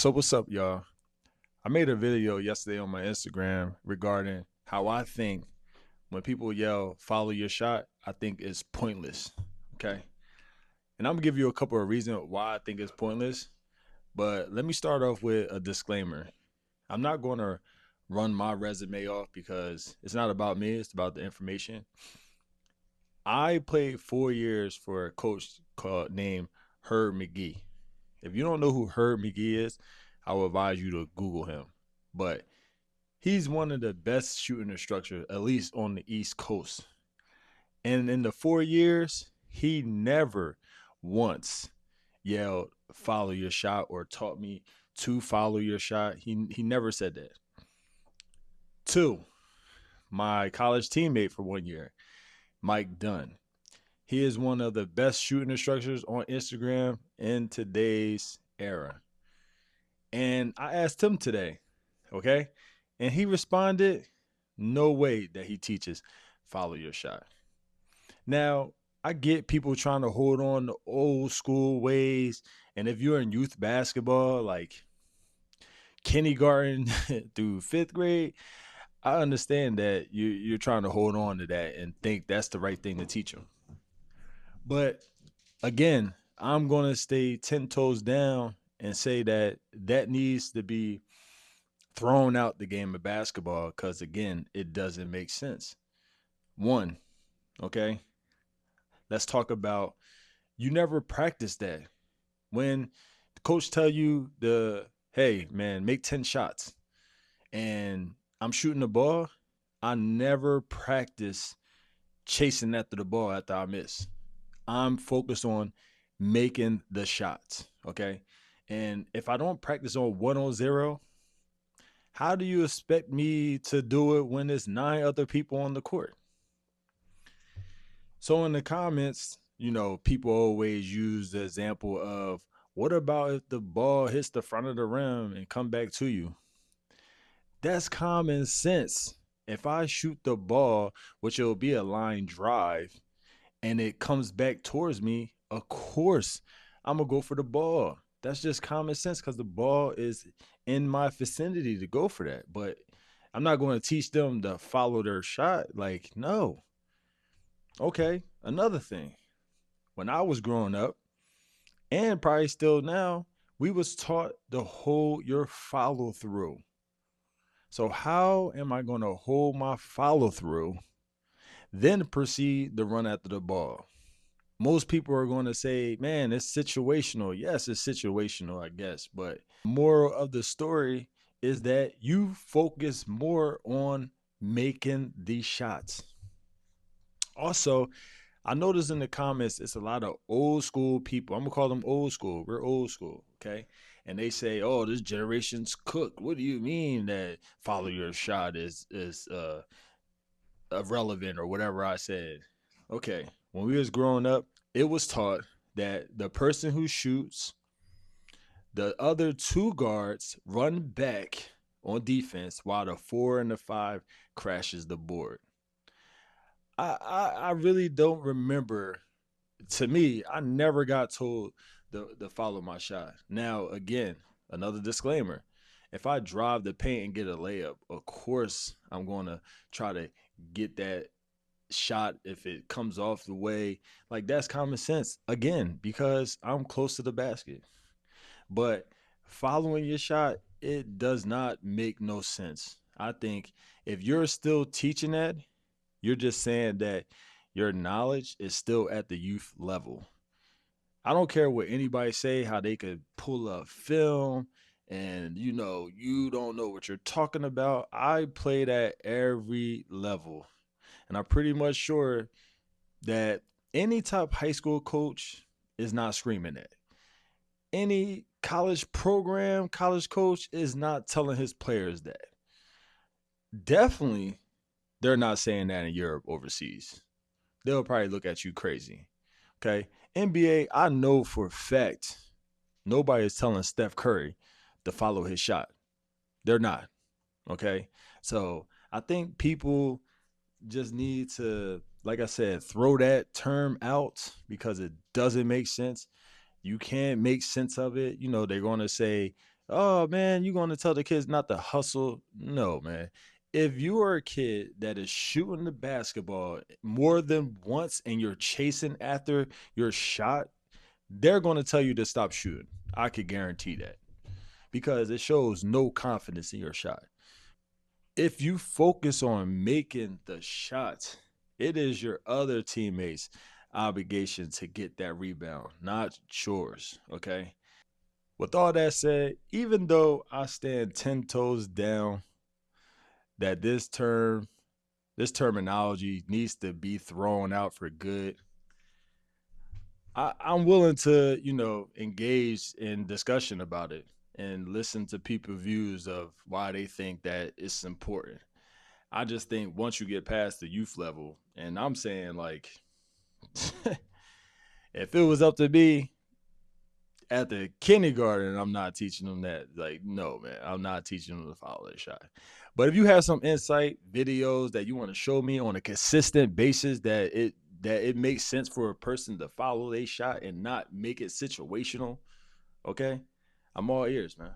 So what's up, y'all? I made a video yesterday on my Instagram regarding how I think when people yell "follow your shot," I think it's pointless. Okay, and I'm gonna give you a couple of reasons why I think it's pointless. But let me start off with a disclaimer. I'm not going to run my resume off because it's not about me. It's about the information. I played 4 years for a coach called named Herb McGee. If you don't know who Herb McGee is, I would advise you to Google him. But he's one of the best shooting instructors, at least on the East Coast. And in the 4 years, he never once yelled "follow your shot" or taught me to follow your shot. He never said that. Two, my college teammate for 1 year, Mike Dunn. He is one of the best shooting instructors on Instagram in today's era. And I asked him today, okay? And he responded, no way that he teaches follow your shot. Now, I get people trying to hold on to old school ways. And if you're in youth basketball, like kindergarten through fifth grade, I understand that you're trying to hold on to that and think that's the right thing to teach them. But again, I'm going to stay 10 toes down and say that that needs to be thrown out the game of basketball because, again, it doesn't make sense. One, okay, let's talk about you never practice that. When the coach tell you hey man, make 10 shots and I'm shooting the ball, I never practice chasing after the ball after I miss. I'm focused on making the shots, okay? And if I don't practice on 1 on 0, how do you expect me to do it when there's 9 other people on the court? So in the comments, people always use the example of what about if the ball hits the front of the rim and come back to you? That's common sense. If I shoot the ball, which will be a line drive, and it comes back towards me, of course I'm gonna go for the ball. That's just common sense because the ball is in my vicinity to go for that. But I'm not going to teach them to follow their shot. Like, no. Okay, another thing. When I was growing up, and probably still now, we was taught to hold your follow through. So how am I going to hold my follow through, then proceed to run after the ball? Most people are going to say, man, it's situational. Yes, it's situational, I guess. But moral of the story is that you focus more on making these shots. Also, I noticed in the comments it's a lot of old school people. I'm gonna call them old school. We're old school, okay? And they say, "Oh, this generation's cooked." What do you mean that follow your shot is irrelevant or whatever I said? Okay, when we was growing up, it was taught that the person who shoots, the other two guards run back on defense while the 4 and the 5 crashes the board. I really don't remember. To me, I never got told to follow my shot. Now, again, another disclaimer. If I drive the paint and get a layup, of course I'm going to try to get that shot if it comes off the way. Like, that's common sense. Again, because I'm close to the basket. But following your shot, it does not make no sense. I think if you're still teaching that, you're just saying that your knowledge is still at the youth level. I don't care what anybody say, how they could pull up film and you don't know what you're talking about. I played at every level. And I'm pretty much sure that any top high school coach is not screaming that. Any college program, college coach is not telling his players that. Definitely, they're not saying that in Europe overseas. They'll probably look at you crazy. Okay. NBA, I know for a fact nobody is telling Steph Curry to follow his shot. They're not. Okay. So I think people just need to, like I said, throw that term out because it doesn't make sense. You can't make sense of it. They're going to say Oh man, you gonna tell the kids not to hustle? No, man. If you are a kid that is shooting the basketball more than once and you're chasing after your shot, they're gonna tell you to stop shooting. I could guarantee that. Because it shows no confidence in your shot. If you focus on making the shots, it is your other teammates' obligation to get that rebound, not yours. Okay. With all that said, even though I stand 10 toes down that this terminology needs to be thrown out for good, I'm willing to, engage in discussion about it and listen to people's views of why they think that it's important. I just think once you get past the youth level, and I'm saying like, if it was up to me at the kindergarten, I'm not teaching them that. Like, no, man, I'm not teaching them to follow that shot. But if you have some insight videos that you want to show me on a consistent basis that it makes sense for a person to follow their shot and not make it situational, okay, I'm all ears, man.